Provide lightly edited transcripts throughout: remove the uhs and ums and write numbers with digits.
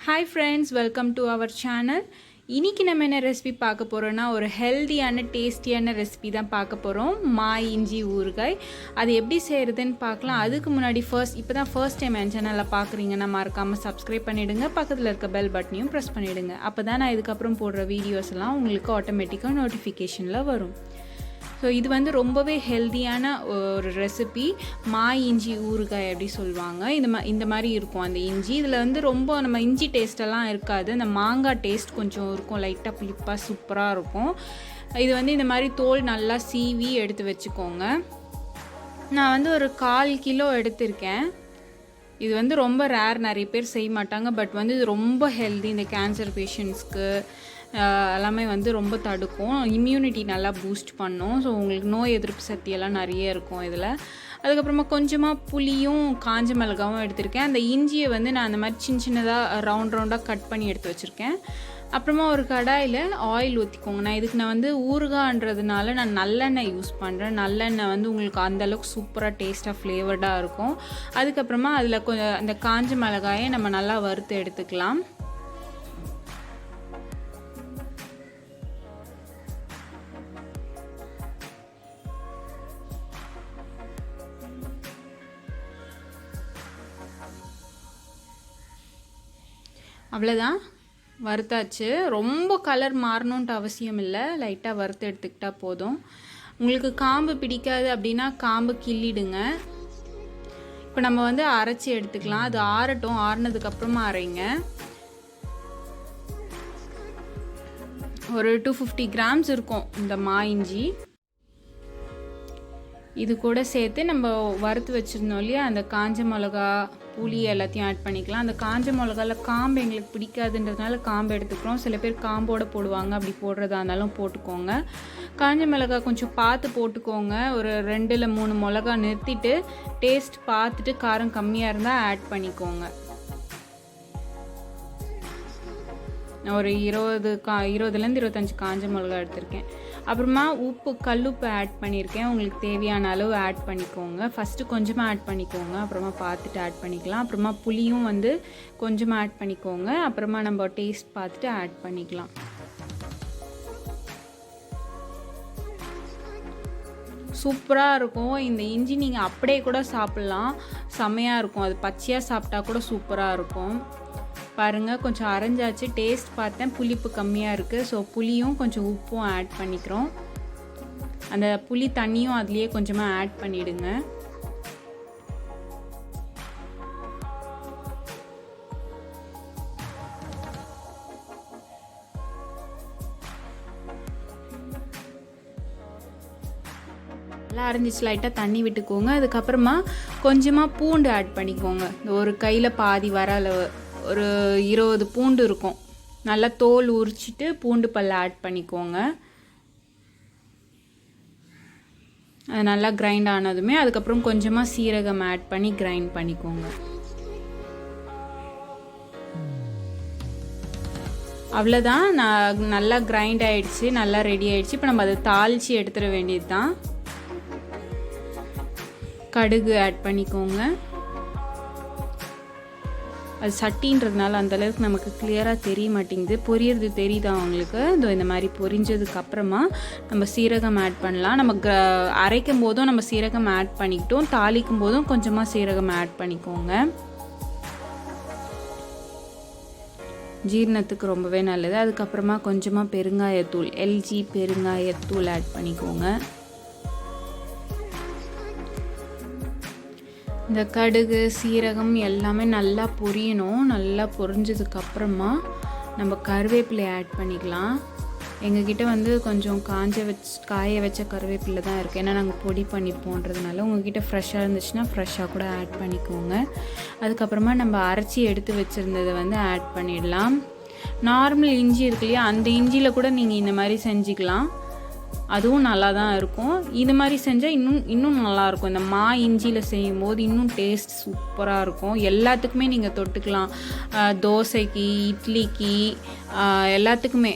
Hi friends, welcome to our channel. இன்னைக்கு நம்ம என்ன ரெசிபி பார்க்க போறோம்னா ஒரு ஹெல்தியான டேஸ்டியான ரெசிபி தான் பார்க்க போறோம். மாய் இஞ்சி ஊறுகாய். அது எப்படி செய்யறதுன்னு பார்க்கலாம். அதுக்கு முன்னாடி இப்போதான் ஃபர்ஸ்ட் டைம் என் சேனலை பார்க்குறீங்கன்னா மறக்காம சப்ஸ்கிரைப் பண்ணிடுங்க. பக்கத்தில் இருக்க பெல் பட்டனையும் ப்ரெஸ் பண்ணிடுங்க. அப்பதான் நான் இதுக்கப்புறம் போடுற வீடியோஸ் எல்லாம் உங்களுக்கு ஆட்டோமேட்டிக்காக நோட்டிஃபிகேஷனில் வரும். ஸோ இது வந்து ரொம்பவே ஹெல்தியான ஒரு ரெசிபி. மாய் இஞ்சி ஊறுகாய் அப்படி சொல்லுவாங்க. இந்த மாதிரி இருக்கும் அந்த இஞ்சி. இதில் வந்து ரொம்ப நம்ம இஞ்சி டேஸ்ட்டெல்லாம் இருக்காது. அந்த மாங்காய் டேஸ்ட் கொஞ்சம் இருக்கும், லைட்டாக புளிப்பாக சூப்பராக இருக்கும். இது வந்து இந்த மாதிரி தோல் நல்லா சீவி எடுத்து வச்சுக்கோங்க. நான் வந்து ஒரு 1/4 கிலோ எடுத்திருக்கேன். இது வந்து ரொம்ப ரேர், நிறைய பேர் செய்ய மாட்டாங்க. பட் வந்து இது ரொம்ப ஹெல்தி. இந்த கேன்சர் பேஷண்ட்ஸ்க்கு எல்லாமே வந்து ரொம்ப தடுக்கும், இம்யூனிட்டி நல்லா பூஸ்ட் பண்ணும். ஸோ உங்களுக்கு நோய் எதிர்ப்பு சக்தியெல்லாம் நிறைய இருக்கும் இதில். அதுக்கப்புறமா கொஞ்சமாக புளியும் காஞ்ச மிளகாவும் எடுத்திருக்கேன். அந்த இஞ்சியை வந்து நான் அந்த மாதிரி சின்னதாக ரவுண்டாக கட் பண்ணி எடுத்து வச்சுருக்கேன். அப்புறமா ஒரு கடாயில் ஆயில் ஊற்றிக்கோங்க. நான் வந்து ஊறுகான்றதுனால நான் நல்லெண்ணெய் யூஸ் பண்ணுறேன். நல்லெண்ணெய் வந்து உங்களுக்கு அந்தளவுக்கு சூப்பராக டேஸ்ட்டாக ஃப்ளேவர்டாக இருக்கும். அதுக்கப்புறமா அதில் கொஞ்சம் அந்த காஞ்ச மிளகாயை நம்ம நல்லா வறுத்து எடுத்துக்கலாம். அவ்வளோதான், வறுத்தாச்சு. ரொம்ப கலர் மாறணுன்ட்டு அவசியம் இல்லை, லைட்டாக வறுத்து எடுத்துக்கிட்டால் போதும். உங்களுக்கு காம்பு பிடிக்காது அப்படின்னா காம்பு கிள்ளிடுங்க. இப்போ நம்ம வந்து அரைச்சி எடுத்துக்கலாம். அது ஆறட்டும், ஆறினதுக்கப்புறமா அரைங்க. ஒரு 250 கிராம்ஸ் இருக்கும் இந்த மாய் இஞ்சி. இது கூட சேர்த்து நம்ம வறுத்து வச்சுருந்தோம் இல்லையா, அந்த காஞ்ச மிளகா புளி எல்லாத்தையும் ஆட் பண்ணிக்கலாம். அந்த காஞ்ச மிளகாவில் காம்பு எங்களுக்கு பிடிக்காதுன்றதுனால காம்பு எடுத்துக்கிறோம். சில பேர் காம்போடு போடுவாங்க, அப்படி போடுறதா இருந்தாலும் போட்டுக்கோங்க. காஞ்ச மிளகா கொஞ்சம் பார்த்து போட்டுக்கோங்க. ஒரு 2 இல்லை 3 மிளகா நிறுத்திட்டு டேஸ்ட் பார்த்துட்டு காரம் கம்மியாக இருந்தால் ஆட் பண்ணிக்கோங்க. நான் ஒரு 20லேருந்து 25 காஞ்ச மிளகா எடுத்திருக்கேன். அப்புறமா கல்லுப்பு ஆட் பண்ணியிருக்கேன். உங்களுக்கு தேவையான அளவு ஆட் பண்ணிக்கோங்க. ஃபஸ்ட்டு கொஞ்சமாக ஆட் பண்ணிக்கோங்க, அப்புறமா பார்த்துட்டு ஆட் பண்ணிக்கலாம். அப்புறமா புளியும் வந்து கொஞ்சமாக ஆட் பண்ணிக்கோங்க. அப்புறமா நம்ம டேஸ்ட் பார்த்துட்டு ஆட் பண்ணிக்கலாம். சூப்பராக இருக்கும் இந்த இஞ்சி. நீங்கள் அப்படியே கூட சாப்பிட்லாம், செம்மையாக இருக்கும். அது பச்சையாக சாப்பிட்டா கூட சூப்பராக இருக்கும். பாருங்கள், கொஞ்சம் அரைஞ்சாச்சு. டேஸ்ட் பார்த்தேன், புளிப்பு கம்மியாக இருக்குது. ஸோ புளியும் கொஞ்சம் உப்பும் ஆட் பண்ணிக்கிறோம். அந்த புளி தண்ணியும் அதுலேயே கொஞ்சமாக ஆட் பண்ணிவிடுங்க. நல்லா அரைஞ்சிச்சு, லைட்டாக தண்ணி விட்டுக்கோங்க. அதுக்கப்புறமா கொஞ்சமாக பூண்டு ஆட் பண்ணிக்கோங்க. ஒரு கையில் பாதி வர அளவு ஒரு 20 பூண்டு இருக்கும். நல்லா தோல் உரிச்சிட்டு பூண்டு பல்ல ஆட் பண்ணிக்கோங்க. அது நல்லா கிரைண்ட் ஆனதுமே அதுக்கப்புறம் கொஞ்சமாக சீரகம் ஆட் பண்ணி கிரைண்ட் பண்ணிக்கோங்க. அவ்வளோதான், நல்லா கிரைண்ட் ஆகிடுச்சு, நல்லா ரெடி ஆகிடுச்சு. இப்போ நம்ம அதை தாளித்து எடுத்துட வேண்டியது தான். கடுகு ஆட் பண்ணிக்கோங்க. அது சட்டின்றதுனால அந்தளவுக்கு நமக்கு கிளியராக தெரிய மாட்டேங்குது. பொரியறது தெரியுதா உங்களுக்கு? இந்த மாதிரி பொரிஞ்சதுக்கப்புறமா நம்ம சீரகம் ஆட் பண்ணலாம். நம்ம அரைக்கும் போதும் நம்ம சீரகம் ஆட் பண்ணிக்கிட்டோம், தாளிக்கும் போதும் கொஞ்சமாக சீரகம் ஆட் பண்ணிக்கோங்க. ஜீரணத்துக்கு ரொம்பவே நல்லது. அதுக்கப்புறமா கொஞ்சமாக பெருங்காயத்தூள், எல்ஜி பெருங்காயத்தூள் ஆட் பண்ணிக்கோங்க. இந்த கடுகு சீரகம் எல்லாமே நல்லா பொரியணும். நல்லா பொரிஞ்சதுக்கப்புறமா நம்ம கருவேப்பிலை ஆட் பண்ணிக்கலாம். எங்ககிட்ட வந்து கொஞ்சம் காய வச்ச கருவேப்பிலை தான் இருக்குது. ஏன்னா நாங்கள் பொடி பண்ணி போன்றதுனால. உங்ககிட்ட ஃப்ரெஷ்ஷாக இருந்துச்சுன்னா ஃப்ரெஷ்ஷாக கூட ஆட் பண்ணிக்கோங்க. அதுக்கப்புறமா நம்ம அரைச்சி எடுத்து வச்சுருந்ததை வந்து ஆட் பண்ணிடலாம். நார்மல் இஞ்சி இருக்கு இல்லையா, அந்த இஞ்சியில் கூட நீங்கள் இந்த மாதிரி செஞ்சுக்கலாம். அதுவும் நல்லா தான் இருக்கும். இது மாதிரி செஞ்சால் இன்னும் நல்லாயிருக்கும். இந்த இஞ்சியில் செய்யும் போது இன்னும் டேஸ்ட் சூப்பராக இருக்கும். எல்லாத்துக்குமே நீங்கள் தொட்டுக்கலாம். தோசைக்கு, இட்லிக்கு, எல்லாத்துக்குமே.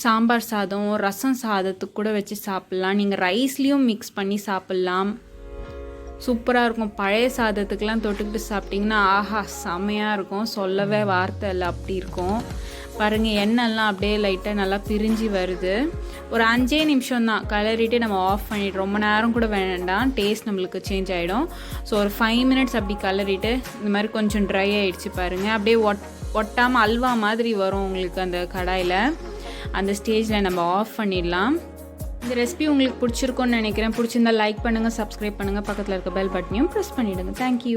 சாம்பார் சாதம், ரசம் சாதத்துக்கு கூட வச்சு சாப்பிட்லாம். நீங்கள் ரைஸ்லேயும் மிக்ஸ் பண்ணி சாப்பிட்லாம். சூப்பராக இருக்கும். பழைய சாதத்துக்கெலாம் தொட்டுக்கிட்டு சாப்பிட்டிங்கன்னா ஆஹா செம்மையாக இருக்கும். சொல்லவே வார்த்தை இல்லை, அப்படி இருக்கும். பாருங்கள் எண்ணெய்லாம் அப்படியே லைட்டாக நல்லா பிரிஞ்சு வருது. ஒரு 5 நிமிஷம் தான் கலரிட்டு நம்ம ஆஃப் பண்ணிவிட்டு, ரொம்ப நேரம் கூட வேண்டாம், டேஸ்ட் நம்மளுக்கு சேஞ்ச் ஆகிடும். ஸோ ஒரு 5 மினிட்ஸ் அப்படி கலரிட்டு இந்த மாதிரி கொஞ்சம் ட்ரை ஆகிடுச்சு பாருங்கள். அப்படியே ஒட்டாமல் அல்வா மாதிரி வரும் உங்களுக்கு அந்த கடாயில். அந்த ஸ்டேஜில் நம்ம ஆஃப் பண்ணிடலாம். இந்த ரெசிபி உங்களுக்கு பிடிச்சிருக்கும்னு நினைக்கிறேன். பிடிச்சிருந்தால் லைக் பண்ணுங்கள், சப்ஸ்கிரைப் பண்ணுங்கள், பக்கத்தில் இருக்க பெல் பட்டனையும் ப்ரெஸ் பண்ணிவிடுங்க. தேங்க்யூ.